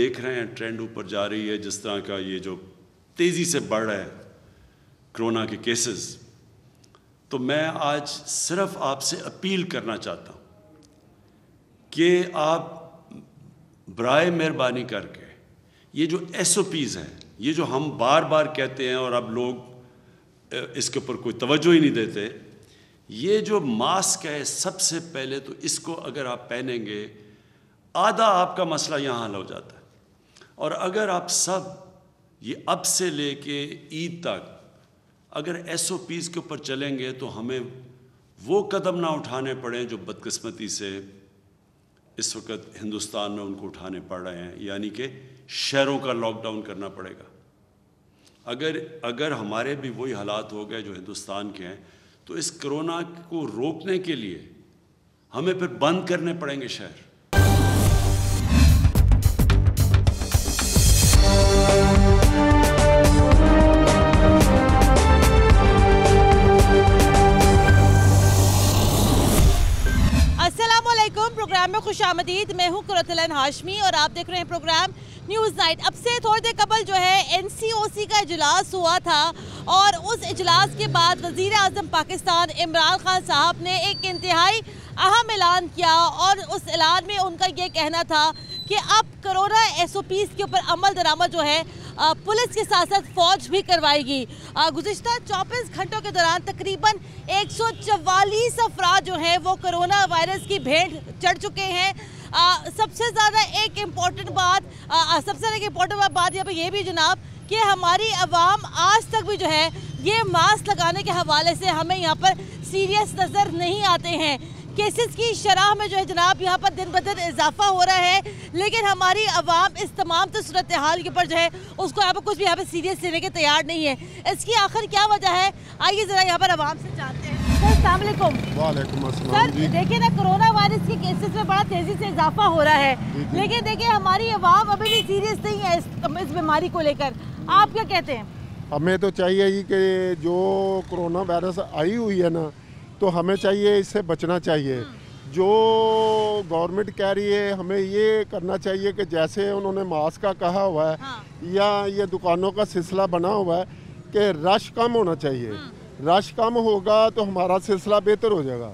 देख रहे हैं ट्रेंड ऊपर जा रही है, जिस तरह का ये जो तेज़ी से बढ़ रहा है कोरोना के केसेस, तो मैं आज सिर्फ आपसे अपील करना चाहता हूँ कि आप बराए मेहरबानी करके ये जो SOPs हैं, ये जो हम बार बार कहते हैं और अब लोग इसके ऊपर कोई तवज्जो ही नहीं देते, ये जो मास्क है सबसे पहले तो इसको अगर आप पहनेंगे आधा आपका मसला यहाँ हल हो जाता है। और अगर आप सब ये अब से लेके ईद तक अगर SOPs के ऊपर चलेंगे तो हमें वो कदम ना उठाने पड़े जो बदकिस्मती से इस वक्त हिंदुस्तान में उनको उठाने पड़ रहे हैं, यानी कि शहरों का लॉकडाउन करना पड़ेगा। अगर हमारे भी वही हालात हो गए जो हिंदुस्तान के हैं, तो इस कोरोना को रोकने के लिए हमें फिर बंद करने पड़ेंगे शहर। अस्सलामुअलैकुम, प्रोग्राम में खुशामदीद। मैं हूँ कुरतुलन हाशमी और आप देख रहे हैं प्रोग्राम न्यूज़ नाइट। अब से थोड़ी देर कबल जो है NCOC का इजलास हुआ था और उस इजलास के बाद वज़ीर आज़म पाकिस्तान इमरान खान साहब ने एक इंतहाई अहम ऐलान किया और उस ऐलान में उनका ये कहना था कि अब कोरोना SOPs के ऊपर अमल दरामद जो है पुलिस के साथ साथ फौज भी करवाएगी। गुज़िश्ता 24 घंटों के दौरान तकरीबन 144 अफराद जो हैं वो कोरोना वायरस की भेंट चढ़ चुके हैं। सबसे ज़्यादा एक इम्पॉर्टेंट बात यहाँ पर यह भी जनाब कि हमारी आवाम आज तक भी जो है ये मास्क लगाने के हवाले से हमें यहाँ पर सीरियस नज़र नहीं आते हैं। केसेस की शरह में जो है जनाब यहाँ पर दिन ब दिन इजाफा हो रहा है, लेकिन हमारी आवाम इस तमाम तो सूरत हाल के ऊपर जो है उसको यहाँ पर कुछ भी यहाँ पर सीरियस लेने के तैयार नहीं है। इसकी आखिर क्या वजह है, आइए ज़रा यहाँ पर आवाम से जानते हैं। सर अस्सलाम वालेकुम। वालेकुम अस्सलाम। सर देखिए ना, कोरोना वायरस के केसेस में बड़ा तेज़ी से इजाफा हो रहा है, लेकिन देखिए हमारी आवाम अभी भी सीरियस नहीं है इस बीमारी को लेकर। आप क्या कहते हैं? हमें तो चाहिए ही कि जो कोरोना वायरस आई हुई है ना, तो हमें चाहिए इससे बचना चाहिए। जो गवर्नमेंट कह रही है हमें ये करना चाहिए कि जैसे उन्होंने मास्क का कहा हुआ है, या ये दुकानों का सिलसिला बना हुआ है कि रश कम होना चाहिए। रश कम होगा तो हमारा सिलसिला बेहतर हो जाएगा।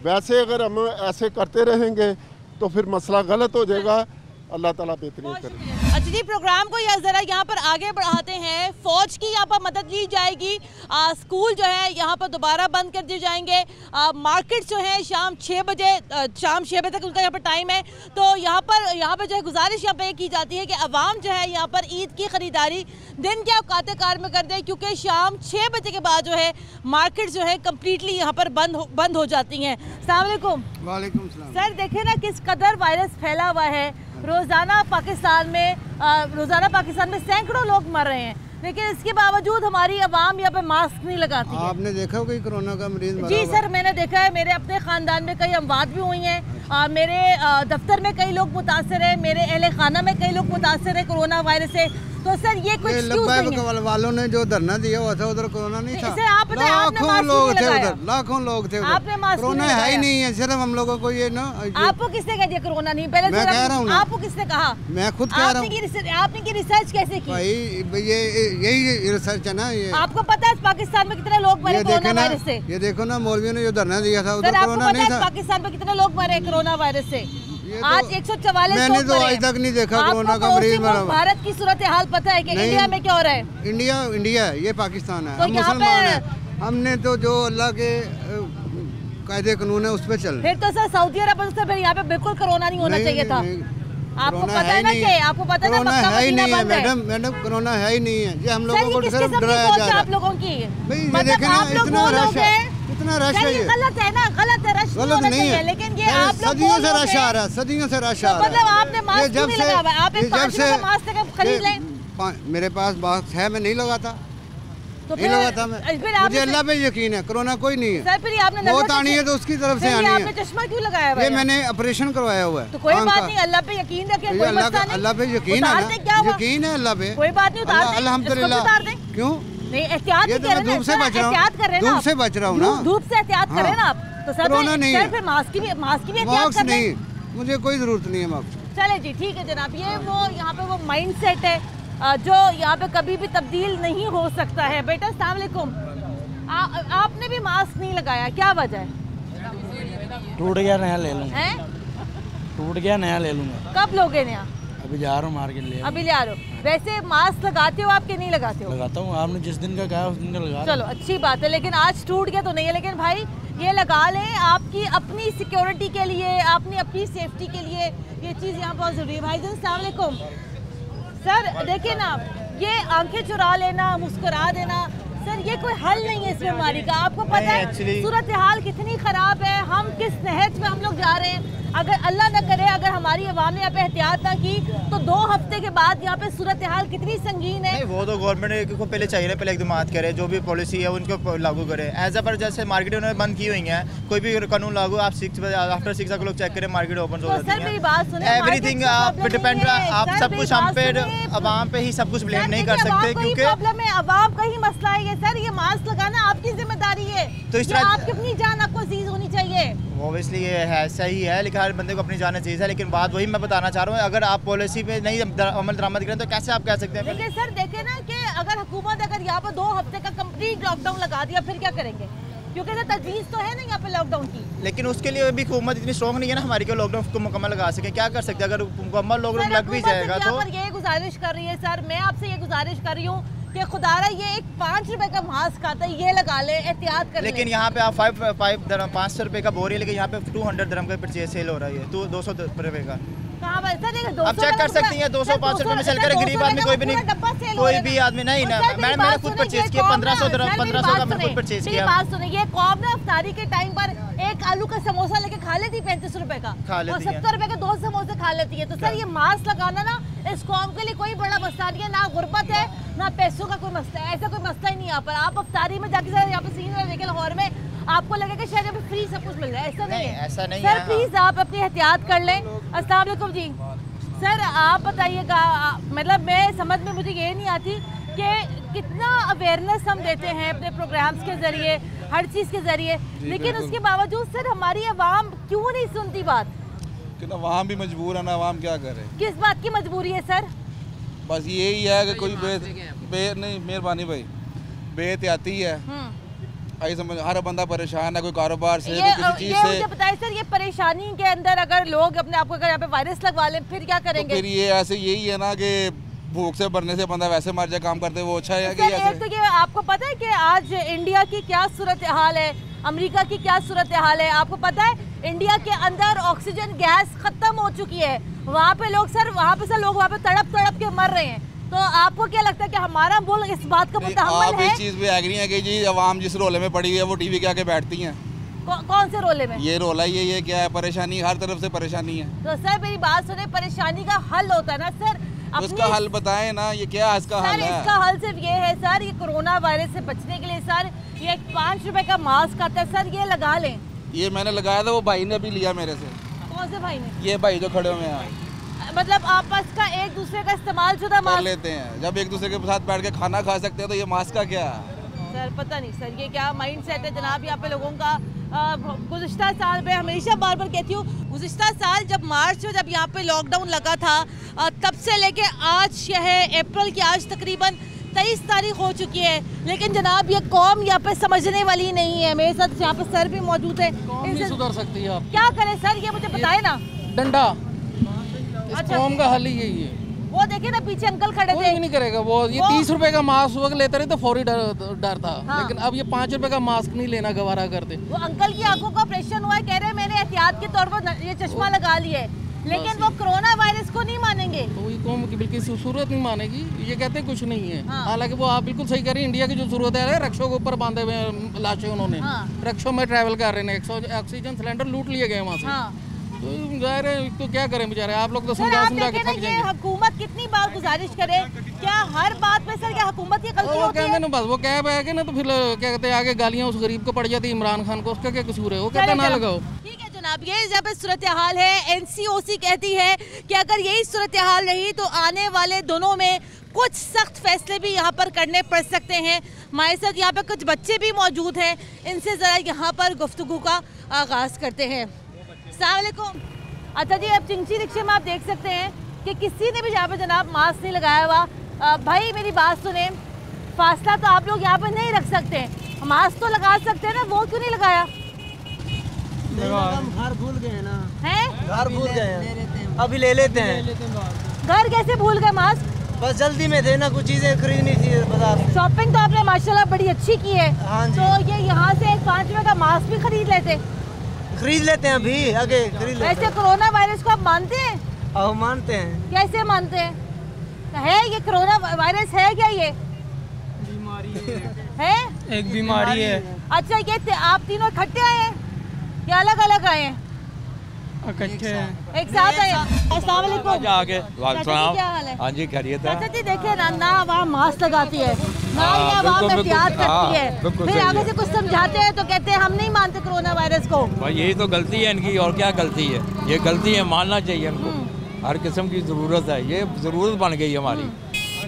वैसे अगर हम ऐसे करते रहेंगे तो फिर मसला गलत हो जाएगा। अल्लाह ताला बेहतरीन करे। अच्छा जी, प्रोग्राम को ज़रा यहाँ पर आगे बढ़ाते हैं। फ़ौज की यहाँ पर मदद ली जाएगी। स्कूल जो है यहाँ पर दोबारा बंद कर दिए जाएंगे। मार्केट जो है शाम 6 बजे तक उनका यहाँ पर टाइम है। तो यहाँ पर जो है गुजारिश यहाँ पर की जाती है कि अवाम जो है यहाँ पर ईद की ख़रीदारी दिन के औकात कार में कर दे, क्योंकि शाम 6 बजे के बाद जो है मार्केट जो है कम्प्लीटली यहाँ पर बंद हो जाती हैं। अस्सलाम वालेकुम। वालेकुम सलाम। सर देखिए ना किस कदर वायरस फैला हुआ है। रोज़ाना पाकिस्तान में सैकड़ों लोग मर रहे हैं, लेकिन इसके बावजूद हमारी आवाम यहाँ पे मास्क नहीं लगाती। आपने देखा कोई कोरोना का मरीज मरा? जी सर, मैंने देखा है। मेरे अपने ख़ानदान में कई अमवात भी हुई हैं। मेरे दफ्तर में कई लोग मुतासर हैं, मेरे अहले खाना में कई लोग मुतासर हैं कोरोना वायरस से। तो सर ये कोई वालों ने जो धरना दिया हुआ था उधर कोरोना नहीं था। लाखों लोग थे उधर, लाखों लोग थे उधर। कोरोना है ही नहीं है, सिर्फ हम लोगों को ये ना। आपको किसने कह दिया कोरोना नहीं? पहले मैं कह रहा हूँ। आपको किसने कहा? मैं खुद कह रहा हूँ। आपने की रिसर्च कैसे की? भाई यही रिसर्च है ना। ये आपको पता है पाकिस्तान में कितने लोग मरे कोरोना वायरस से? ये देखो ना, मौलवियों ने जो धरना दिया था उधर कोरोना नहीं था। पाकिस्तान में कितने लोग मरे कोरोना वायरस से? आज 144 मैंने तो आज तक नहीं देखा कोरोना का मरीज मरा। भारत की सूरत हाल पता है कि इंडिया में क्या हो रहा है? इंडिया ये पाकिस्तान है, तो हम मुसलमान हैं। हमने तो जो अल्लाह के कायदे कानून है उस पर चल। फिर तो सर सऊदी अरब से फिर यहाँ पे बिल्कुल कोरोना नहीं होना चाहिए था। आपको पता है ना कि आपको पता है कोरोना है ही नहीं है मैडम, कोरोना है ही नहीं है। ये हम लोगों को सिर्फ डराया जा रहा है। आप लोगों की ये देखें ना, इतना रश है। ये गलत है ना, गलत है। रश गलत नहीं है, लेकिन ये आप लोग सदियों से रश आ रहा है, सदियों से रश आ रहा है। मतलब आपने मास्क नहीं लगाया, आप एक 5 रुपए का मास्क खरीद लें। मेरे पास मास्क है, मैं नहीं लगाता। तो नहीं लगाता मैं, मुझे अल्लाह पे यकीन है, कोरोना कोई नहीं है। सर फिर आपने बहुत आनी है तो उसकी तरफ से आनी है। आपने चश्मा क्यों लगाया हुआ है? ये मैंने ऑपरेशन करवाया हुआ है। तो कोई बात नहीं, अल्लाह पे यकीन रखें। अल्लाह पे यकीन है ना, यकीन है अल्लाह पे। कोई बात नहीं, उतार दें अल्हम्दुलिल्लाह। क्यों नहीं, एहतियात कर रहे हैं। धूप से बच रहा हूँ, धूप से बच रहा हूँ ना। धूप से एहतियात करें ना आप। तो सर कोरोना नहीं है, फिर मास्क की भी मास्क नहीं, मुझे कोई जरूरत नहीं है मास्क। चले जी, ठीक है जनाब, ये वो यहाँ पे वो माइंड सेट है जो यहाँ पे कभी भी तब्दील नहीं हो सकता है। बेटा अस्सलाम वालेकुम, आपने भी मास्क नहीं लगाया, क्या वजह है? टूट गया, नया ले लूँगा। हैं? टूट गया, नया ले लूँगा। कब लोगे नया? अभी जा रहा हूँ मार्केट ले। अभी ले आ रहे हो? वैसे मास्क लगाते हो आप कि नहीं लगाते हो? लगाता हूँ, आपने जिस दिन का कहा उस दिन का लगा। चलो अच्छी बात है, लेकिन आज टूट गया तो नहीं है। लेकिन भाई ये लगा लें, आपकी अपनी सिक्योरिटी के लिए, आपने अपनी सेफ्टी के लिए ये चीज़ यहाँ बहुत ज़रूरी है। भाईजान अस्सलाम वालेकुम। सर देखिए ना, ये आंखें चुरा लेना, मुस्कुरा देना, सर ये कोई हल नहीं है इस बीमारी का। आपको पता है सूरत हाल कितनी ख़राब है, हम किस नहज में हम लोग जा रहे हैं। अगर अल्लाह न करे, अगर हमारी अवाम ने यहाँ पे एहतियात ना की तो 2 हफ्ते के बाद यहाँ पे सूरत हाल कितनी संगीन है। नहीं, वो तो गवर्नमेंट को पहले चाहिए, पहले इक़दाम करे, जो भी पॉलिसी है उनको लागू करे। एज पर जैसे मार्केट उन्होंने बंद की हुई है, कोई भी कानून लागू, आप 6 बजे आफ्टर 6 लोग चेक करें, मार्केट ओपन हो जाती है। एवरीथिंग आप पे डिपेंड, आप सब कुछ हम पे, अवाम पे ही सब कुछ ब्लेम नहीं कर सकते, क्योंकि प्रॉब्लम है, अवाम का ही मसला है ये। सर ये मास्क लगाना आपकी जिम्मेदारी है, तो इस तरह आपकी अपनी जान आपको अजीज होनी चाहिए। ऑब्वियसली ये है, सही है, लेकिन हर बंदे को अपनी जान चीज़ है। लेकिन बात वही मैं बताना चाह रहा हूँ, अगर आप पॉलिसी पे नहीं अमल दरामद करें तो कैसे आप कह सकते हैं? लेकिन सर देखें ना कि अगर हुकूमत अगर यहाँ पर 2 हफ्ते का कंप्लीट लॉकडाउन लगा दिया, फिर क्या करेंगे? क्योंकि तो तजवीज़ तो है ना यहाँ पे लॉकडाउन की। लेकिन उसके लिए भी हुकूमत इतनी स्ट्रॉन्ग नहीं है ना हमारी, को लॉकडाउन को मुकम्मल लगा सके। क्या कर सकते हैं? अगर मुकम्मल लॉकडाउन लग भी जाएगा तो ये गुजारिश कर रही है सर, मैं आपसे ये गुजारिश कर रही हूँ कि खुदारा ये एक 5 रुपए का मास्क आता है, ये लगा ले, एहतियात कर। लेकिन यहाँ पे आप 500 रुपए का बोरी है, लेकिन यहाँ पे 200 dirham का परचेज सेल हो रहा है, तो 200 रुपए का। आप चेक कर सकती हैं, 200-500 रुपए में सेल करे। गरीब आदमी कोई भी नहीं, कोई भी आदमी नहीं ना। मैंने खुद परचेज किया, 1500 का मैंने खुद परचेज किया। बात सुनिए, ये कौम ना इफ्तारी के टाइम पर एक आलू का समोसा लेके खा लेती 35 रुपए का, और 70 रुपए के 2 समोसे खा लेती है। तो सर ये मास्क लगाना ना इस कौम के लिए कोई बड़ा मसला नहीं है, ना गुर्बत है ना पैसों का कोई मसला है, ऐसा कोई मसला ही नहीं। यहाँ पर आप इफ्तारी में जाके यहाँ पे सीन देखे लाहौर में, आपको लगेगा शायद यहाँ पे फ्री सब कुछ मिल रहा है, ऐसा नहीं है। ऐसा नहीं सर प्लीज आप अपनी एहतियात कर लें। अस्सलाम वालेकुम जी। सर आप बताइएगा, मतलब मैं समझ में मुझे ये नहीं आती कि कितना अवेयरनेस हम देते हैं अपने प्रोग्राम्स के जरिए, हर चीज़ के जरिए, लेकिन उसके बावजूद सर हमारी आवाम क्यों नहीं सुनती बात? कि आवाम भी मजबूर है ना, आवाम क्या करे? किस बात की मजबूरी है सर? बस यही है कि कोई नहीं, मेहरबानी भाई, बेहतियाती है। आई समझ, हर बंदा परेशान है, कोई कारोबार से, कोई किसी चीज से। मुझे बताइए सर, ये परेशानी के अंदर अगर लोग अपने आप को अगर यहाँ पे वायरस लगवा लें फिर क्या करेंगे? तो फिर ये ऐसे यही है ना कि भूख से मरने से बंदा वैसे मर जाए, काम करते वो अच्छा है कि ऐसे। तो ये आपको पता है कि आज इंडिया की क्या सूरत हाल है, अमेरिका की क्या सूरत हाल है? आपको पता है इंडिया के अंदर ऑक्सीजन गैस खत्म हो चुकी है, वहाँ पे लोग सर लोग वहाँ पे तड़प के मर रहे हैं। तो आपको क्या लगता है कि हमारा मुल्क इस बात का मुतहम्मिल है? इस चीज पे एग्री है कि जी आवाम जिस रोले में पड़ी हुई है वो टीवी के आगे बैठती हैं। कौन से रोले में? ये रोला ये क्या है, परेशानी हर तरफ से परेशानी है। तो सर मेरी बात सुने, परेशानी का हल होता है ना सर, उसका हल बताएं ना, ये क्या इसका हल है? इसका हल सिर्फ ये है सर, ये कोरोना वायरस से बचने के लिए सर ये 5 रुपए का मास्क आता है सर, ये लगा लें। ये मैंने लगाया था, वो भाई ने भी लिया मेरे से। कौन से भाई ने? ये भाई जो खड़े हुए हैं। मतलब आपस का एक दूसरे का इस्तेमाल शुदा कर लेते हैं, जब एक दूसरे के साथ बैठ के खाना खा सकते हैं तो ये मास्क का क्या? सर पता नहीं सर, ये क्या माइंड सेट है जनाब यहाँ पे लोगों का। गुज़िश्ता साल में हमेशा बार कहती हूँ, गुज़िश्ता साल जब मार्च में जब यहाँ पे लॉकडाउन लगा था, तब से लेके आज यह है अप्रैल की आज तकरीबन 23 तारीख हो चुकी है, लेकिन जनाब ये कौम यहाँ पे समझने वाली नहीं है। मेरे साथ यहाँ पे सर भी मौजूद है। नहीं सुधर सकती है, आप क्या करें सर, ये मुझे बताए ना। डंडा, इस कौम का हल ही यही है। वो देखिए ना पीछे अंकल खड़े थे। कोई नहीं करेगा वो, ये 30 रुपए का मास्क वक्त लेते रहे तो फौरी डर था। हाँ। लेकिन अब ये 5 रुपए का मास्क नहीं लेना गवारा करते। वो अंकल की आंखों का ऑपरेशन हुआ है, कह रहे हैं मैंने एहतियात के तौर पर ये चश्मा लगा लिया है, लेकिन वो कोरोना वायरस को नहीं मानेंगे। तो ये कौम की बिल्कुल सूरत नहीं मानेगी, ये कहते कुछ नहीं है। हालांकि वो आप बिल्कुल सही कह रही है, इंडिया की जो सूरत है, रक्षों के ऊपर बांधे हुए लाशें उन्होंने, रक्षों में ट्रैवल कर रहे हैं, ऑक्सीजन सिलेंडर लूट लिए गए वहाँ से। तो जाहिर है, तो क्या करें बेचारे, आप लोग तो समझा के थक जाएंगे। हुकूमत कितनी बार गुजारिश करे, क्या हर बात पे सर क्या हुकूमत की गलती होती है? ना बस वो कैब है कि ना, तो फिर क्या कहते हैं आगे गालियाँ उस गरीब को पड़ जाती है, इमरान खान को, उसका क्या कसूर है? वो कहता ना लगाओ। ठीक है जनाब, ये जब सूरत हाल है, NCOC कहती है कि अगर यही सूरत हाल रही तो आने वाले दिनों में कुछ सख्त फैसले भी यहाँ पर करने पड़ सकते हैं। हमारे साथ यहाँ पर कुछ बच्चे भी मौजूद हैं, इनसे ज़रा यहाँ पर गुफ्तगू का आगाज़ करते हैं। अस्सलाम वालेकुम। अच्छा जी, अब चिंची रिक्शे में आप देख सकते हैं कि किसी ने भी यहाँ पे जनाब मास्क नहीं लगाया हुआ। भाई मेरी बात सुने, फासला तो आप लोग यहाँ पे नहीं रख सकते, मास्क तो लगा सकते हैं ना, वो क्यों नहीं लगाया? हम घर भूल गए ना, हैं? घर भूल गए, अभी ले लेते हैं। घर कैसे भूल गए मास्क? बस जल्दी में थे ना, कुछ चीजें खरीदनी थी बाजार। शॉपिंग तो आपने माशाल्लाह बड़ी अच्छी की है। हाँ जी। तो ये यहाँ से एक 5 रुपए का मास्क भी खरीद लेते हैं अभी, आगे खरीद लेते हैं। वैसे कोरोना वायरस को आप मानते हैं? अब मानते हैं। कैसे मानते हैं? है ये कोरोना वायरस है क्या? ये बीमारी है, एक बीमारी है। अच्छा, ये आप तीनों इकट्ठे आए हैं या अलग अलग आए हैं? इकट्ठे एक साथ आए। अस्सलाम वालेकुम। आगे क्या हाल है? हाँ जी, खैरियत है। चाचा जी देखिए ना आवाम मास्क लगाती है, ना ये आवाम एहतियात करती है, फिर आगे से कुछ समझाते हैं तो कहते हैं हम नहीं मानते कोरोना वायरस को। भाई यही तो गलती है इनकी, और क्या गलती है? ये गलती है, मानना चाहिए इनको। हर किस्म की ज़रूरत है, ये ज़रूरत बन गई हमारी।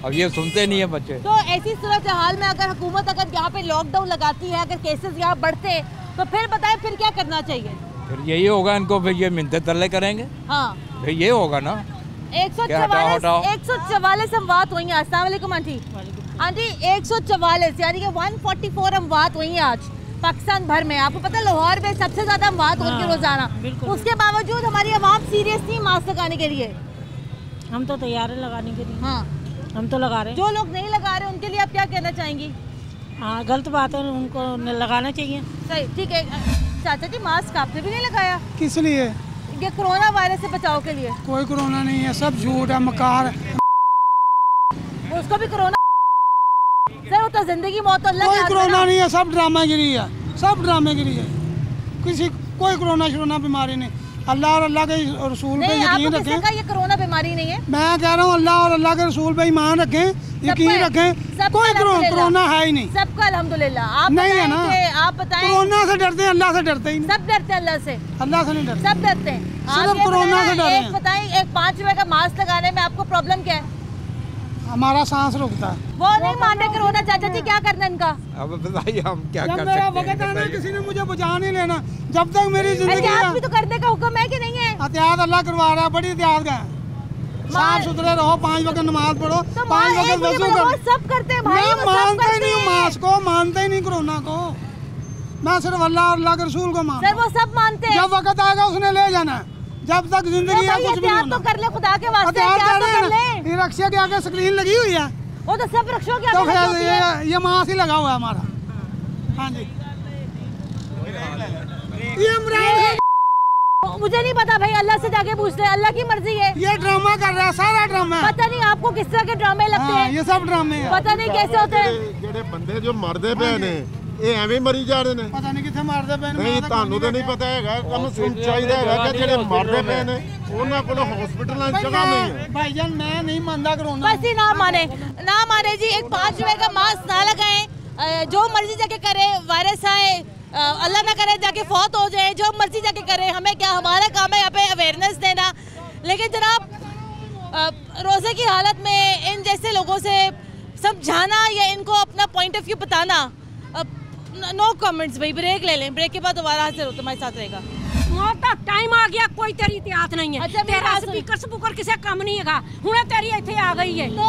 अब ये सुनते नहीं है बच्चे। तो ऐसी सूरत हाल में अगर हुकूमत अगर यहाँ पे लॉकडाउन लगाती है, अगर केसेस यहाँ बढ़ते तो फिर बताएं फिर क्या करना चाहिए? फिर यही होगा इनको, फिर ये मिन्नते तरले करेंगे। हाँ, फिर ये होगा ना। 144 अमवात हुई हैं। अस्सलाम वालेकुम आंटी। आंटी 144 यानी कि 144 अमवात हुई हैं आज पाकिस्तान भर में। आपको पता है लाहौर में सबसे ज्यादा अमवात होती है रोजाना। उसके बावजूद हमारी आवाम सीरियस नहीं मास्क लगाने के लिए। हम तो तैयार है लगाने के लिए। हाँ, हम तो लगा रहे हैं। जो लोग नहीं लगा रहे उनके लिए आप क्या कहना चाहेंगी? हाँ, गलत बात है, उनको लगाना चाहिए। सही, ठीक है। चाचा जी मास्क आपने भी नहीं लगाया? किस लिए? ये कोरोना वायरस से बचाव के लिए। कोई कोरोना नहीं है, सब झूठ है, मकार। उसको भी कोरोना सर, वो तो जिंदगी मौत अल्लाह के हाथ में। कोई कोरोना नहीं है, सब ड्रामागिरी है, सब ड्रामागिरी है। किसी कोई कोरोना शोरोना बीमारी नहीं। अल्लाह और अल्लाह के रसूल पे यकीन रखें। ये कोरोना बीमारी नहीं है। मैं कह रहा हूँ अल्लाह और अल्लाह के रसूल पे ईमान रखें, यकीन रखें। कोई कोरोना है ही नहीं। सबका अल्हम्दुलिल्लाह। आप नहीं है ना, आप बताएं। कोरोना से डरते हैं, अल्लाह से डरते ही नहीं। सब डरते हैं अल्लाह से, अल्लाह से नहीं डरते, सब डरते हैं। सिर्फ कोरोना से डरते हैं। बताएं, एक 5 रुपए का मास्क लगाने में आपको प्रॉब्लम क्या है? हमारा सांस रुकता है। वो नहीं मानते कोरोना। चाचा जी क्या करना है इनका? अब बताइए हम क्या कर सकते हैं? मेरा वक्त आना, किसी ने मुझे बचा नहीं लेना। जब तक मेरी जिंदगी है, भी तो करने का हुक्म है कि नहीं है? एहतियात अल्लाह करवा रहा है, बड़ी एहतियात का। साफ सुथरे रहो, 5 वक्त नमाज पढ़ो, 5 वक्त वजू करो। सब करते हैं भाई। मैं मानता ही नहीं मास्क को, मानता ही नहीं कोरोना को। मैं सिर्फ अल्लाह और अल्लाह के रसूल को मानता हूं। सर वो सब मानते हैं। जब वक्त आएगा उसने ले जाना है। जब तक जिंदगी है कुछ भी नहीं तो कर ले, खुदा के वास्ते एहतियात तो कर ले। ये रक्षा के आगे स्क्रीन लगी हुई है, वो तो सब रक्षों के तो आगे ये मास्क ही लगा हुआ है हमारा। हाँ जी, ये इमरान मुझे नहीं पता भाई, अल्लाह से जाके पूछ ले, अल्लाह की मर्जी है। ये ड्रामा कर रहा है, सारा ड्रामा है। पता नहीं आपको किस तरह के ड्रामे लगते हैं। ये सब ड्रामे हैं, पता नहीं कैसे होते हैं। ਜਿਹੜੇ ਬੰਦੇ ਜੋ ਮਰਦੇ ਪਏ ਨੇ ਇਹ ਐਵੇਂ ਮਰੀ ਜਾ ਰਹੇ ਨੇ। पता नहीं कितने मारते पे ਨਹੀਂ ਤੁਹਾਨੂੰ ਤਾਂ ਨਹੀਂ ਪਤਾ ਹੈਗਾ, ਕੰਮ ਸੁਣ ਚਾਹੀਦਾ ਹੈਗਾ ਕਿ ਜਿਹੜੇ ਮਰਦੇ ਪਏ ਨੇ ਉਹਨਾਂ ਕੋਲ ਹਸਪੀਟਲਾਂ 'ਚ ਜਗ੍ਹਾ नहीं है। भाईजान मैं नहीं मानता कोरोना। बस ही ना माने जी। एक 5 रुपए का मास्क ना लगाएं, जो मर्जी जाके करे, वायरस आए अल्लाह ना करे जाके फौत हो जाए, जो मर्जी जाके करे, हमें क्या, हमारा काम है यहाँ पे अवेयरनेस देना। लेकिन जनाब रोज़े की हालत में इन जैसे लोगों से समझाना या इनको अपना पॉइंट ऑफ व्यू बताना, नो कमेंट्स भाई। ब्रेक ले लें, ब्रेक के बाद दोबारा हाजिर हो तुम्हारे साथ रहेगा। मौत का टाइम आ गया, कोई तेरी इतिहास नहीं है। अच्छा, तेरा स्पीकर किसे कम नहीं है, हुणे तेरी इत्थे आ गई है। तो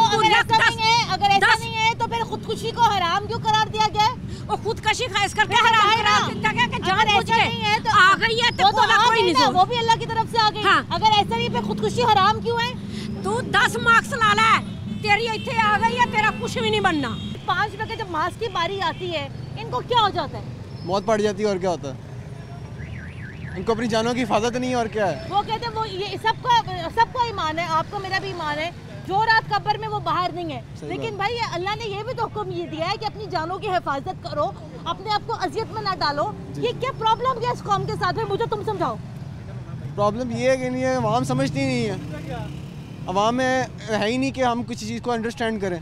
अगर ऐसा नहीं है तो फिर खुदकुशी को हराम क्यों करार दिया गया? वो खुदकशी खास करके हराम करार दिया गया कि जान बुझ के तो आ गई है तो कोई नहीं, वो भी अल्लाह की तरफ से आ गई। हाँ। अगर ऐसा नहीं फिर खुदकुशी हराम क्यों है? तू 10 मार्क्स ला ले, तेरी इत्थे आ गई है, तेरा कुछ भी नहीं बनना। 5 रुपए के जब मास्क की बारी आती है इनको क्या हो जाता है? मौत पड़ जाती है, और क्या होता है? इनको अपनी जानों की हिफाजत नहीं है, और क्या है? वो कहते हैं वो ये सबका ईमान है, आपको मेरा भी ईमान है, जो रात कब्र में वो बाहर नहीं है। लेकिन भाई अल्लाह ने ये भी तो हुक्म ये दिया है कि अपनी जानों की हिफाजत करो, अपने आप को अजियत में ना डालो। ये क्या प्रॉब्लम क्या इस कौम के साथ में, मुझे तुम समझाओ। प्रॉब्लम ये है कि नहीं है, आवाम समझती नहीं है। आवाम में है ही नहीं कि हम किसी चीज़ को अंडरस्टैंड करें।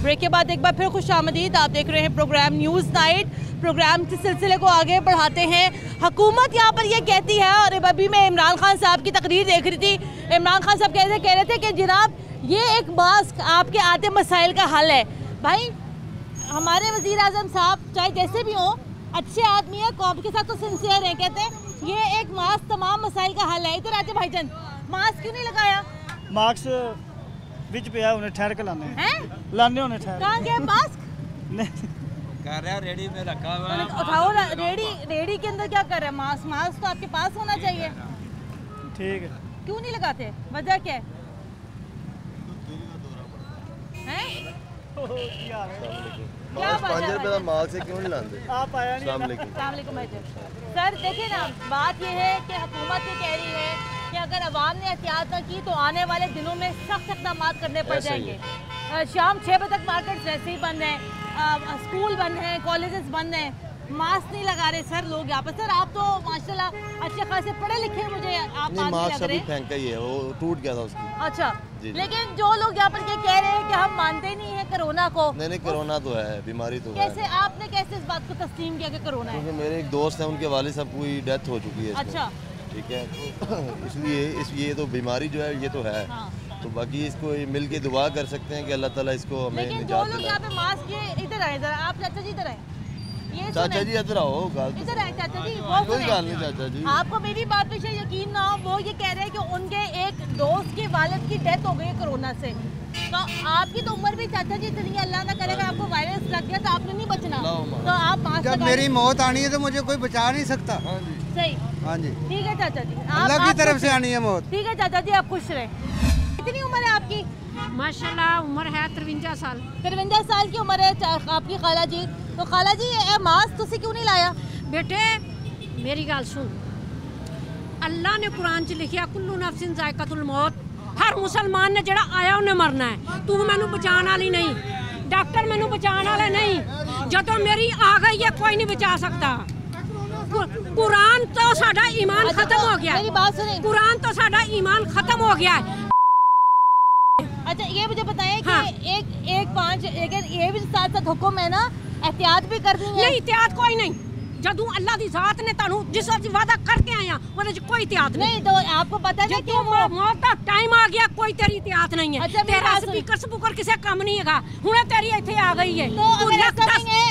ब्रेक के बाद एक बार फिर खुश आमदीद। आप देख रहे हैं प्रोग्राम न्यूज़ नाइट। प्रोग्राम के सिलसिले को आगे बढ़ाते हैं। हुकूमत यहाँ पर ये कहती है, और अभी मैं इमरान खान साहब की तकरीर देख रही थी, इमरान खान साहब कह रहे थे कि जनाब ये एक मास्क आपके आते मसाइल का हल है। भाई हमारे वज़ीर आज़म साहब चाहे जैसे भी हों, अच्छे आदमी है, कौम के साथ तो सिंसियर हैं, कहते हैं ये एक मास्क तमाम मसाइल का हल है। इधर आते भाईजान, मास्क क्यों नहीं लगाया? मास्क विच पे उन्हें ठहर के लाने हैं, लाने उन्हें ठहर। कहाँ गया मास्क? कर रहा है रेडी में रखा हुआ है। उठाओ ना, रेडी के अंदर क्या कर रहा है? मास्क तो आपके पास होना चाहिए। ठीक है, क्यों नहीं लगाते? वजह क्या है? क्या माल से क्यों नहीं लाते? आप आया नहीं। सर देखिए ना, बात ये है कि हुकूमत ये कह रही है कि अगर अवाम ने एहतियात न की तो आने वाले दिनों में सख्त इक़दाम करने पड़ जाएंगे। शाम 6 बजे तक मार्केट वैसे ही बंद है, स्कूल बंद हैं, कॉलेजेस बंद हैं, मास्क नहीं लगा रहे सर लोग यहाँ पर। सर आप तो माशाल्लाह अच्छे खासे पढ़े लिखे हैं, मुझे आप नहीं, मास्क अभी फेंका ही है, वो टूट गया था उसकी। अच्छा, लेकिन जो लोग यहाँ पर ये कह रहे हैं कि हम मानते नहीं है कोरोना को। नहीं, कोरोना तो है, बीमारी तो कैसे है। आपने कैसे इस बात को तस्लीम किया कि कोरोना है? क्योंकि मेरे एक दोस्त है, उनके वालिद साहब की डेथ हो चुकी है। अच्छा, ठीक है, इसलिए ये तो बीमारी जो है ये तो है। तो बाकी इसको मिल के दुआ कर सकते हैं कि अल्लाह ताला इसको हमें लेकिन जो लोग यहाँ पे मास्क ये इधर आए, जरा आप चाचा जी इधर आए, ये चाचा जी इधर आओ, इधर आए चाचा जी। कोई गाल नहीं चाचा जी, आपको मेरी बात पे शायद यकीन ना हो, वो ये कह रहे हैं कि उनके एक दोस्त के वालिद की डेथ हो गई कोरोना से। तो आपकी तो उम्र भी चाचा जी इतनी, अल्लाह ना करेगा आपको वायरस लग गया तो आपने नहीं बचना, तो आप मास्क जब मेरी मौत आनी है तो मुझे कोई बचा नहीं सकता। सही, हाँ जी, ठीक है चाचा जी, अल्लाह की तरफ से आनी है मौत। ठीक है चाचा जी, आप खुश रहे। कितनी उम्र है आपकी? माशाल्लाह उम्र है 53 साल। 53 साल की उम्र है आपकी खाला जी। तो खाला जी ये मास्क तुसी क्यों नहीं लाया? बेटे मेरी गल सुन, अल्लाह ने कुरान च लिखिया कुल्लू नफ्सिन जायकातुल मौत, हर मुसलमान ने जेड़ा आया उन्हें मरना है। तू मैनू बचाने वाली नहीं, डॉक्टर मैनू बचाने वाले नहीं, जदों मेरी आ गई है कोई नहीं बचा सकता। कुरान तो साडा ईमान खत्म हो गया। मेरी बात सुनिए, कुरान तो साडा ईमान खत्म हो गया है। अच्छा ये मुझे बताएं कि एक 5 लेकिन ये भी साथ साथ हुक्म है ना, एहतियात भी करनी है। नहीं, एहतियात कोई नहीं, जदू अल्लाह दी जात ने तानू जिस वादा करके आया ओदे च कोई एहतियात नहीं। तो आपको पता है कि मौत दा टाइम आ गया, कोई तेरी एहतियात नहीं है। अच्छा, तेरा स्पीकर किसे काम नहीं हैगा, हुणे तेरी इथे आ गई है। तो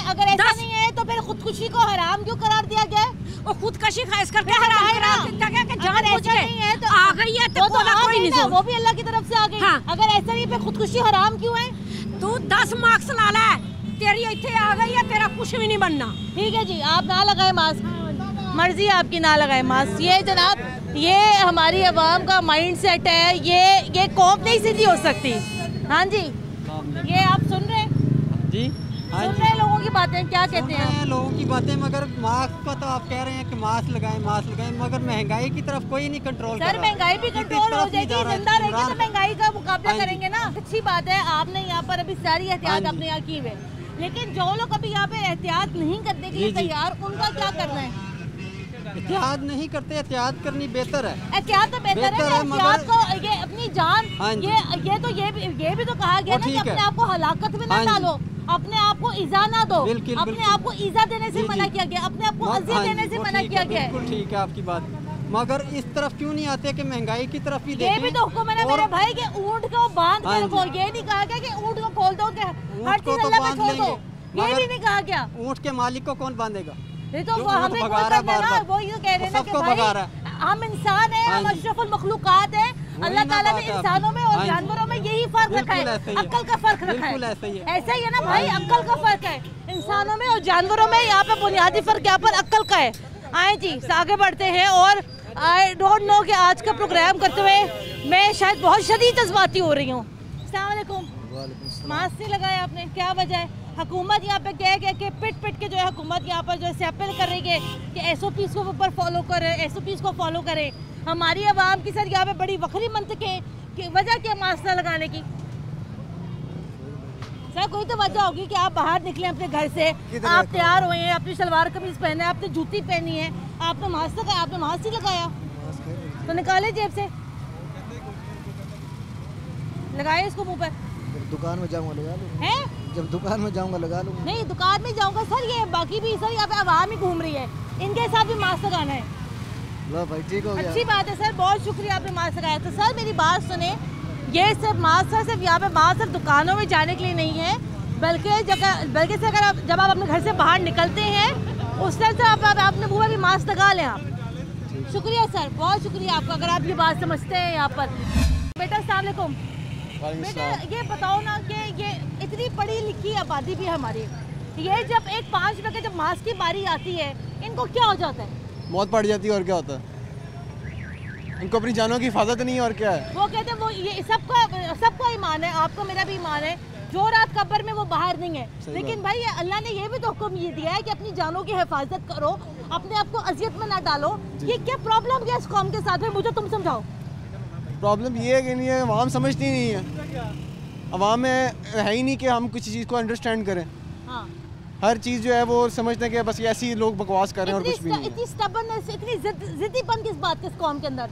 अगर ऐसा नहीं है तो फिर खुदकुशी को हराम क्यों करार दिया गया? वो खुदकशी खास करके हराम करार दिया गया कि जान बुझ के तो आ गई है, तो कोई नहीं, वो भी अल्लाह की तरफ से आ गई। अगर ऐसा नहीं फिर खुदकुशी हराम क्यों है? तू 10 मार्क्स ला ले, तेरी इथे आ गई है, तेरा कुछ भी नहीं बनना। ठीक है जी, आप ना लगाए मास्क, मर्जी आपकी ना लगाए मास्क। ये जनाब ये हमारी आवाम का माइंड सेट है, ये कौम नहीं सीधी हो सकती। हाँ जी, ये आप सुन रहे हैं जी? सुन रहे हैं लोगों की बातें, क्या कहते हैं लोगों की बातें। मगर मास्क का तो आप कह रहे हैं कि मास्क लगाएं, मगर महंगाई की तरफ कोई नहीं कंट्रोल कर रहा। महंगाई भी कंट्रोल हो जाएगी, जिंदा रहेगी तो महंगाई का मुकाबला करेंगे ना। अच्छी बात है, आपने यहाँ पर अभी सारी एहतियात अपने यहाँ की हुई, लेकिन जो लोग अभी यहाँ पे एहतियात नहीं करने के लिए तैयार, उनका क्या करना है? एहतियात नहीं करते, एहतियात करनी बेहतर है। एहतियात तो बेहतर है, एहतियात को ये अपनी जान, ये भी तो कहा गया ना कि अपने आप को हलाकत में ना डालो, अपने आप को ईजा ना दो, अपने आप को ईजा देने से मना किया गया, अपने आप को अज़ियत देने से मना किया गया। बिल्कुल ठीक है आपकी बात, मगर इस तरफ क्यों नहीं आते कि महंगाई की तरफ भी देखें? ये भी तो हुक्म है ना मेरे भाई कि ऊंट को बांध के रखो, ये नहीं कहा गया कि ऊंट को खोल दो, हर चीज अल्लाह पे छोड़ दो, ये भी नहीं कहा गया। ऊंट के मालिक को कौन बांधेगा? ये तो हमें कोई करना ना, वो ये कह रहे हैं कि भाई हम इंसान हैं, हम अशरफुल मखलूकात हैं, अल्लाह ताला ने इंसानों में और जानवरों में यही फर्क रखा है, अक्ल का फर्क रखा है। ऐसा ही है ना भाई, अक्ल का फर्क है इंसानों में और जानवरों में, यहाँ पे बुनियादी फर्क यहाँ पर अक्ल का है। आए जी आगे बढ़ते हैं, और आई डोंट नो कि आज का प्रोग्राम करते हुए मैं शायद बहुत शदीद जज्बाती हो रही हूँ। अस्सलाम वालेकुम। मास्क नहीं लगाया आपने, क्या वजह है? हुकूमत यहाँ पे कह गया कि पिट के जो है हुकूमत यहाँ पर जो है अपील कर रही है कि SOPs को ऊपर फॉलो करें, SOPs को फॉलो करें। हमारी आवाम की सर यहाँ पे बड़ी वक्री मंतकें कि वजह क्या मास्क लगाने की? सर कोई तो वजह होगी कि आप बाहर निकले अपने घर से, आप तैयार हुए हैं, अपनी सलवार कमीज पहने, आपने जूती पहनी है, आपने मास्क लगाया, आपने मास्क ही लगाया तो निकाले जेब से, लगाए इसको मुँह पर। दुकान में जाऊँगा लगा लो। हैं? जब दुकान में जाऊंगा लगा लूंगा। नहीं दुकान में जाऊंगा सर, ये बाकी भी सर यहाँ पे आवाम ही घूम रही है, इनके साथ भी मास्क लगाना है। लो भाई ठीक हो गया। अच्छी बात है सर, बहुत शुक्रिया आपने मास्क लगाया। तो सर मेरी बात सुने, ये सिर्फ मास्क है, सिर्फ यहाँ पे मास्क सिर्फ दुकानों में जाने के लिए नहीं है, बल्कि से अगर आप जब आप अपने घर से बाहर निकलते हैं उस टाइम से आप अपने मुँह में भी मास्क लगा लें आप। शुक्रिया सर, बहुत शुक्रिया आपका, अगर आप ये बात समझते हैं यहाँ पर। बेटा अस्सलाम वालेकुम। बेटा ये बताओ ना कि ये इतनी पढ़ी लिखी आबादी भी है हमारी, ये जब एक 5 रुपये जब मास्क की बारी आती है इनको क्या हो जाता है? मौत पड़ जाती है और क्या होता है, इनको अपनी जानों की हिफाजत नहीं है और क्या है। वो कहते हैं वो ये सबका ईमान है, आपको मेरा भी ईमान है, जो रात कब्र में वो बाहर नहीं है, लेकिन भाई अल्लाह ने ये भी तो हुक्म ये दिया है कि अपनी जानों की हिफाजत करो, अपने आप को अजियत में ना डालो। ये क्या प्रॉब्लम क्या इस कौम के साथ है, मुझे तुम समझाओ। प्रॉब्लम ये है कि नहीं है, आवाम समझती नहीं है, आवाम में है ही नहीं कि हम कुछ चीज़ को अंडरस्टैंड करें। हाँ। हर चीज़ जो है वो समझते हैं कि बस ऐसे ही लोग बकवास कर रहे हैं और कुछ भी नहीं है। इतनी स्टबर्ननेस, इतनी जिद्दीपन किस बात के इस कौम के अंदर?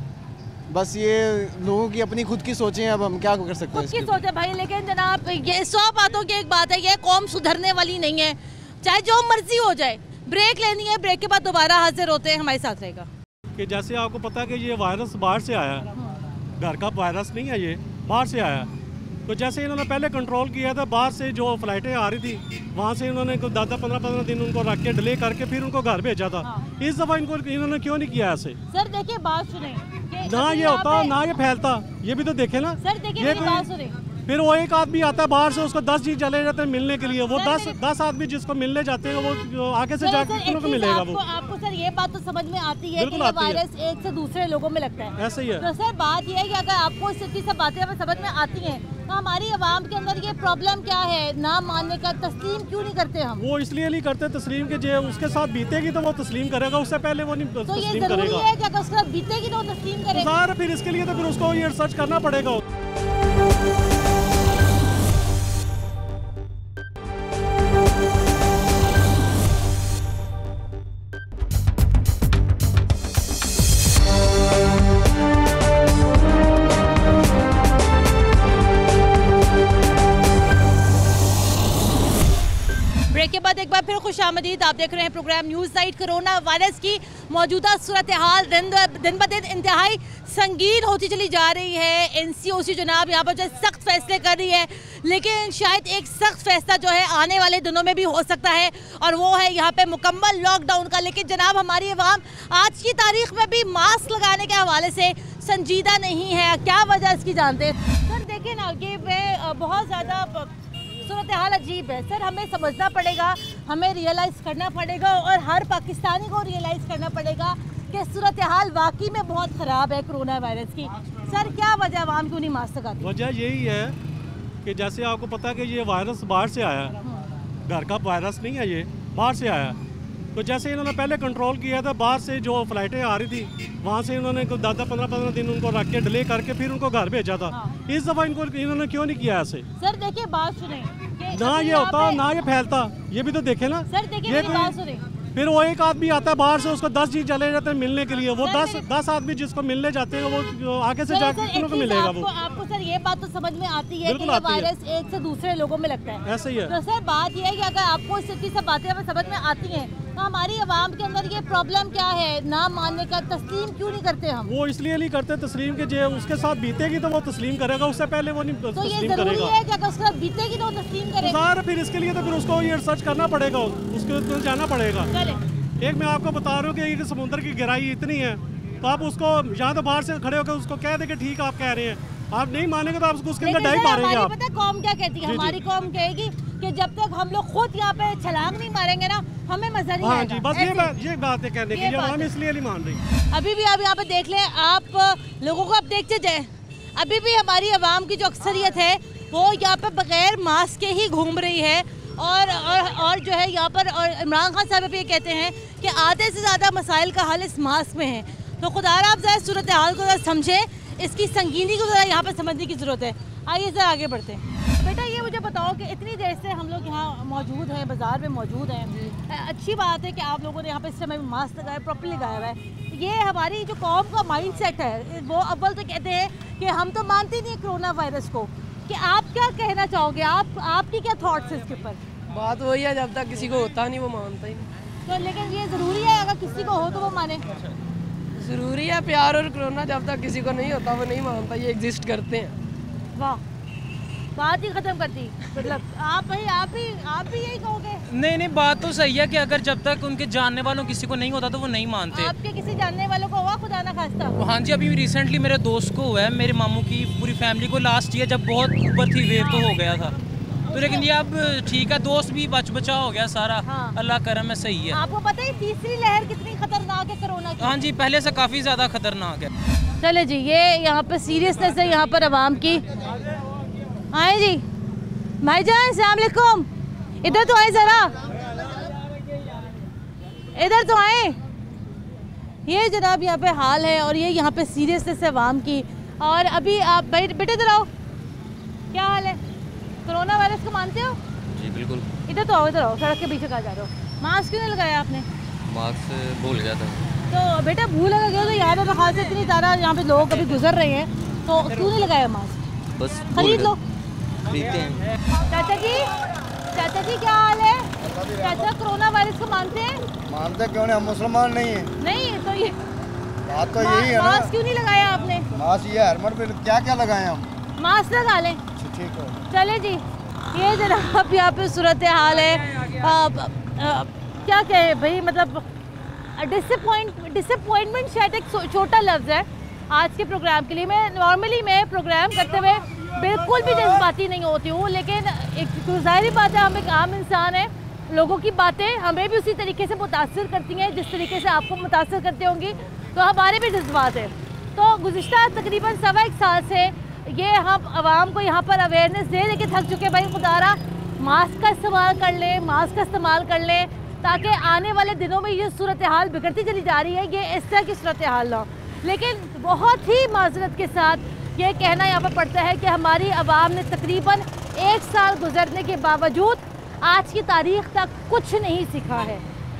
बस ये लोगों की अपनी खुद की सोचें, अब हम क्या कर सकते हैं। खुद की सोच है भाई, लेकिन जनाब ये 100 बातों की एक बात है, ये कौम सुधरने वाली नहीं है, चाहे जो मर्जी हो जाए। ब्रेक लेनी है, ब्रेक के बाद दोबारा हाजिर होते हैं, हमारे साथ रहेगा। कि जैसे आपको पता है कि ये वायरस बाहर से आया, घर का वायरस नहीं है, ये बाहर से आया। तो जैसे इन्होंने पहले कंट्रोल किया था, बाहर से जो फ्लाइटें आ रही थी वहाँ से इन्होंने 10-15 दिन उनको रख के डिले करके फिर उनको घर भेजा था। इस दफ़ा इनको इन्होंने क्यों नहीं किया ऐसे? सर देखिए बात सुने, ना ये होता ना ये फैलता, ये भी तो देखे ना। सर देखिए मेरी बात सुने, फिर वो एक आदमी आता है बाहर से, उसको 10 चीज चले जाते हैं मिलने के लिए, वो 10 आदमी जिसको मिलने जाते हैं वो आगे से जाकर कितनों को मिलेगा? वो आपको सर ये बात तो समझ में आती है कि ये वायरस एक से दूसरे लोगों में लगता है, ऐसे ही है। तो सर बात ये है कि अगर आपको इस सब बातें समझ में आती हैं तो हमारी आवाम के अंदर ये प्रॉब्लम क्या है, ना मानने का, तस्लीम क्यों नहीं करते हम? वो इसलिए नहीं करते तस्लीम के, जो उसके साथ बीतेगी तो वो तस्लीम करेगा, उससे पहले वो नहीं तो ये जरूरी है कि अगर उसके साथ बीतेगी तो वो तस्लीम करेगा। फिर इसके लिए तो फिर उसको ये रिसर्च करना पड़ेगा। के बाद एक बार फिर खुशामदीद, आप देख रहे हैं programme news night. Corona virus की मौजूदा सूरत हाल दिन ब दिन इंतहाई संगीन होती चली जा रही है। NCOC जनाब यहाँ पर जो सख्त फैसले कर रही है, लेकिन शायद एक सख्त फैसला जो है आने वाले दिनों में भी हो सकता है, और वो है यहाँ पे मुकम्मल लॉकडाउन का। लेकिन जनाब हमारी अवाम आज की तारीख में भी मास्क लगाने के हवाले से संजीदा नहीं है। क्या वजह इसकी जानते हैं? सर देखिए ना, ये बहुत ज़्यादा सूरत हाल अजीब है सर, हमें समझना पड़ेगा, हमें रियलाइज़ करना पड़ेगा, और हर पाकिस्तानी को रियलाइज़ करना पड़ेगा कि सूरत हाल वाकई में बहुत ख़राब है कोरोना वायरस की। सर क्या वजह आवाम क्यों नहीं मास्क लगाती? वजह यही है कि जैसे आपको पता है कि ये वायरस बाहर से आया, घर का वायरस नहीं है, ये बाहर से आया। तो जैसे इन्होंने पहले कंट्रोल किया था, बाहर से जो फ्लाइटें आ रही थी वहाँ से इन्होंने 10-15 दिन उनको रख के डिले करके फिर उनको घर भेजा था। इस दफ़ा इनको इन्होंने क्यों नहीं किया ऐसे? सर देखिए बात सुने, ना ये होता ना ये फैलता, ये भी तो देखे ना। सर देखिए मेरी बात सुने, फिर वो एक आदमी आता है बाहर से, उसको 10 चीज चले जाते हैं मिलने के लिए, वो 10 आदमी जिसको मिलने जाते हैं वो आगे से जाकर कितनों को मिलेगा? वो आपको सर ये बात तो समझ में आती है कि ये वायरस एक से दूसरे लोगों में लगता है, ऐसे ही है। तो सर बात ये है कि अगर आपको इस सब बातें समझ में आती हैं तो हमारी आवाम के अंदर ये प्रॉब्लम क्या है, ना मानने का, तस्लीम क्यों नहीं करते हम? वो इसलिए नहीं करते तस्लीम के, जो उसके साथ बीतेगी तो वो तस्लीम करेगा, उससे पहले वो नहीं तो ये जरूरी है कि अगर उसके साथ बीतेगी तो वो तस्लीम करेगा। फिर इसके लिए तो फिर उसको ये रिसर्च करना पड़ेगा, उसको जाना पड़ेगा। एक मैं आपको बता रहा हूँ कि समुद्र की गहराई इतनी है, तो आप उसको यहाँ तो बाहर से खड़े होकर उसको कह दें कि ठीक आप कह रहे हैं, आप नहीं मानेंगे तो आप उसके अंदर डाइव मारेंगे। आप पता है कौम क्या कहती है? हमारी कौम कहेगी कि जब तक हम लोग खुद यहाँ पे छलांग नहीं मारेंगे ना, हमें मजा नहीं आएगा। जी बस ये बात है कहने की, हम इसलिए नहीं मान रही। अभी भी आप यहाँ पे देख लें, आप लोगों को आप देखते जाए, अभी भी हमारी आवाम की जो अक्सरियत है वो यहाँ पे बगैर मास्क के ही घूम रही है, और जो है यहाँ पर, और इमरान खान साहब भी ये कहते हैं कि आधे से ज़्यादा मसाइल का हल इस मास्क में है। तो खुदारा आप ज़रा सूरत हाल को समझें, इसकी संगीनी को ज़रा यहाँ पर समझने की ज़रूरत है। आइए ज़रा आगे बढ़ते हैं। बेटा ये मुझे बताओ कि इतनी देर से हम लोग यहाँ मौजूद हैं, बाज़ार में मौजूद हैं, अच्छी बात है कि आप लोगों ने यहाँ पर इस समय मास्क लगाया, प्रॉपर्ली लगाया हुआ है। ये हमारी जो कौम का माइंड सेट है, वो अव्वल तो कहते हैं कि हम तो मानते नहीं कोरोना वायरस को, कि आप क्या कहना चाहोगे, आपकी क्या थॉट्स है इसके ऊपर? बात वही है, जब तक किसी को होता नहीं वो मानता ही नहीं। तो लेकिन ये ज़रूरी है अगर किसी को हो तो वो माने? ज़रूरी है, प्यार और कोरोना जब तक किसी को नहीं होता वो नहीं मानता, ये एग्जिस्ट करते हैं। वाह, बात ही खत्म कर दी। मतलब आप भी यही कहोगे? नहीं, बात तो सही है कि अगर जब तक उनके जानने वालों किसी को नहीं होता तो वो नहीं मानते। आपके किसी जानने वालों को हुआ, खुदा ना खास्ता? हाँ जी, अभी रिसेंटली मेरे दोस्त को हुआ है, मेरे मामू की पूरी फैमिली को लास्ट ईयर जब बहुत ऊपर थी वेव तो हो गया था। तो लेकिन ये अब ठीक है, दोस्त भी बचा हो गया सारा। हाँ। अल्लाह करम है, सही है। आपको पता है तीसरी लहर कितनी खतरनाक है कोरोना की? हाँ जी, पहले से काफ़ी ज़्यादा खतरनाक है। चले जी, ये यहाँ पे सीरियसनेस है यहाँ पर आवाम की। आए जी भाईजान, अस्सलाम वालेकुम, इधर तो आए ज़रा, इधर तो आए। ये जनाब यहाँ पे हाल है और ये यहाँ पे सीरियसनेस है आवाम की। और अभी आप भाई बेटे इधर आओ, क्या हाल है? कोरोना वायरस को मानते हो? जी बिल्कुल। इधर तो आओ, इधर आओ, सड़क के पीछे कहाँ जा रहे हो? मास्क क्यों नहीं लगाया आपने? मास्क भूल गया था। तो बेटा भूल गया तो यहाँ पे खास इतनी ज़्यादा यहाँ पे लोग अभी गुजर रहे हैं, तो क्यों नहीं लगाया मास्क? बस खरीद लो। खरीदते हैं। चाचा जी क्या हाल है? चाचा कोरोना वायरस को मानते हैं? मानते क्यों नहीं, हम मुसलमान नहीं है। नहीं तो ये बात तो यही है ना। मास्क क्यों नहीं लगाया आपने? मास्क ये हेलमेट पे क्या लगाए हम? मास्क लगा लें। ठीक है, चले जी, ये जनाब यहाँ पे सूरत हाल है। क्या कहे भाई, मतलब डिसअपॉइंटमेंट शायद एक छोटा लफ्ज़ है आज के प्रोग्राम के लिए। मैं प्रोग्राम करते हुए बिल्कुल भी जज्बाती नहीं होती हूँ, लेकिन एक ज़ाहिर बात है, हम एक आम इंसान है, लोगों की बातें हमें भी उसी तरीके से मुतासर करती हैं जिस तरीके से आपको मुतासर करती होंगी, तो हमारे भी जज्बात हैं। तो गुज़िश्ता तकरीबन 1.25 साल से ये हम आवाम को यहाँ पर अवेयरनेस दे के थक चुके। भाई खुदारा मास्क का इस्तेमाल कर लें, मास्क का इस्तेमाल कर लें, ताकि आने वाले दिनों में ये सूरत हाल बिगड़ती चली जा रही है, ये इस तरह की सूरत हाल ना हो। लेकिन बहुत ही माजरत के साथ ये कहना यहाँ पर पड़ता है कि हमारी आवाम ने तकरीबन 1 साल गुजरने के बावजूद आज की तारीख तक कुछ नहीं सीखा है।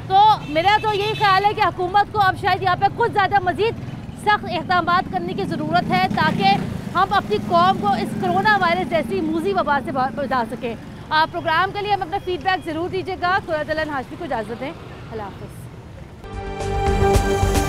तो मेरा तो यही ख्याल है कि हुकूमत को अब शायद यहाँ पर कुछ ज़्यादा मज़ीद सख्त इक़दाम करने की ज़रूरत है, ताकि हम अपनी कौम को इस कोरोना वायरस जैसी मूजी वबा से बचा सकें। आप प्रोग्राम के लिए हम अपना फीडबैक ज़रूर दीजिएगा। कुरतुल हाशमी को इजाज़त दें, अल्लाह हाफ़िज़।